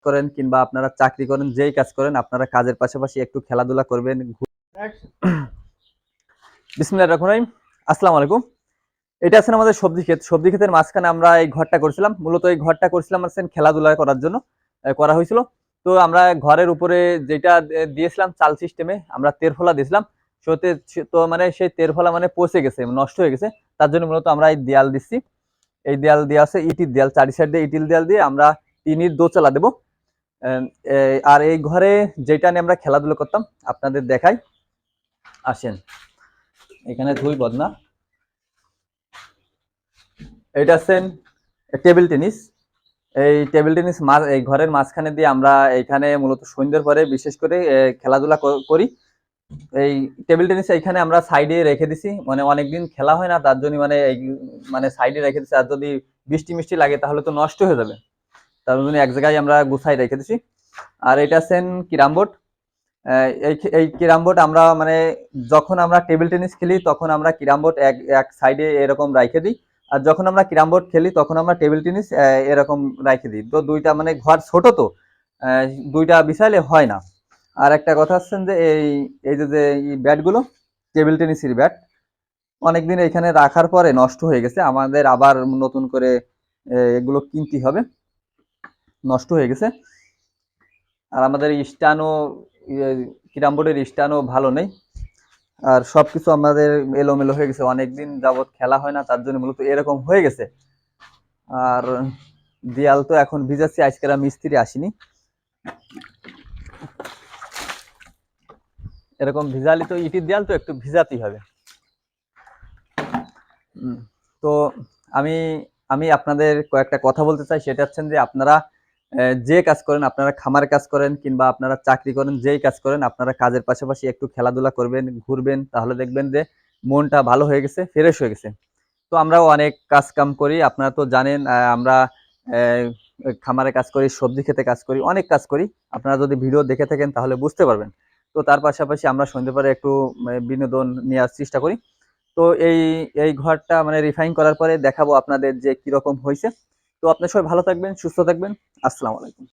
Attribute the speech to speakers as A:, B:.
A: করেন কিংবা আপনারা চাকরি করেন, যেই কাজ করেন আপনারা কাজের পাশাপাশি একটু খেলাধুলা করবেন। বিসমিল্লাহির রহমানির রহিম। আসসালামু আলাইকুম। এটা আছেন আমাদের সবজি ক্ষেত। সবজি ক্ষেতের মাঝখানে আমরা এই ঘরটা করছিলাম। মূলত এই ঘরটা করছিলাম আছেন খেলাধুলা করার জন্য করা হয়েছিল। তো আমরা ঘরের উপরে যেটা দিয়েছিলাম চাল সিস্টেমে আমরা তেরফলা দিয়েছিলাম। তো মানে সেই তেরফলা মানে পচে গেছে, নষ্ট হয়ে গেছে। তার জন্য মূলত আমরা এই দেয়াল দিচ্ছি। এই দেয়াল দেওয়া আছে ইটির দেয়াল, চারি সাইড দিয়ে ইটির দেয়াল দিয়ে আমরা টিনের দোতলা দেবো। আর এই ঘরে যেটা নিয়ে আমরা খেলাধুলা করতাম আপনাদের দেখাই, আসেন। এখানে ধুই বদনা, এটা আছেন টেবিল টেনিস। এই টেবিল টেনিস এই ঘরের মাঝখানে দিয়ে আমরা এইখানে মূলত সন্ধ্যের পরে বিশেষ করে খেলাধুলা করি। এই টেবিল টেনিস এইখানে আমরা সাইডে রেখে দিছি, মানে অনেকদিন খেলা হয় না তার জন্য মানে এই মানে সাইডে রেখে দিছি। আর যদি বৃষ্টি মিষ্টি লাগে তাহলে তো নষ্ট হয়ে যাবে, তার জন্য এক জায়গায় আমরা গুছাই রেখে দিছি। আর এটা আছেন ক্যারাম বোর্ড। এই ক্যারাম বোর্ড আমরা মানে যখন আমরা টেবিল টেনিস খেলি তখন আমরা ক্যারাম বোর্ড এক সাইডে এরকম রাখে দিই, আর যখন আমরা ক্যারাম বোর্ড খেলি তখন আমরা টেবিল টেনিস এরকম রাখে দিই। তো দুইটা মানে ঘর ছোট, তো দুইটা বিছাইলে হয় না। আর একটা কথা হচ্ছেন যে এই এই যে ব্যাটগুলো টেবিল টেনিসের ব্যাট অনেকদিন এখানে রাখার পরে নষ্ট হয়ে গেছে, আমাদের আবার নতুন করে এগুলো কিনতে হবে, নষ্ট হয়ে গেছে। আর আমাদের স্ট্যান্ডও ক্যারাম বোর্ডের স্ট্যান্ডও ভালো নেই। আর সবকিছু আমাদের এলোমেলো হয়ে গেছে, অনেকদিন যাবত খেলা হয় না তার জন্য মূলত এরকম হয়ে গেছে। আর দেয়াল তো এখন ভিজাচ্ছি, আজকে মিস্ত্রি আসেনি, এরকম ভিজালি তো ইটির দেয়াল তো একটু ভিজাতেই হবে। তো আমি আমি আপনাদের কয়েকটা কথা বলতে চাই, সেটা হচ্ছেন যে আপনারা যে কাজ করেন, আপনারা খামার কাজ করেন কিংবা আপনারা চাকরি করেন, যেই কাজ করেন আপনারা কাজের পাশাপাশি একটু খেলাধুলা করবেন, ঘুরবেন, তাহলে দেখবেন যে মনটা ভালো হয়ে গেছে, ফ্রেশ হয়ে গেছে। তো আমরাও অনেক কাজ কাম করি, আপনারা তো জানেন। আমরা খামারে কাজ করি, সবজি খেতে কাজ করি, অনেক কাজ করি। আপনারা যদি ভিডিও দেখে থাকেন তাহলে বুঝতে পারবেন। তো তার পাশাপাশি আমরা সন্ধ্যে পরে একটু বিনোদন নেওয়ার চেষ্টা করি। তো এই ঘরটা মানে রিফাইন করার পরে দেখাবো আপনাদের যে কিরকম হয়েছে। তো আপনার সবাই ভালো থাকবেন, সুস্থ থাকবেন। আসসালামু আলাইকুম।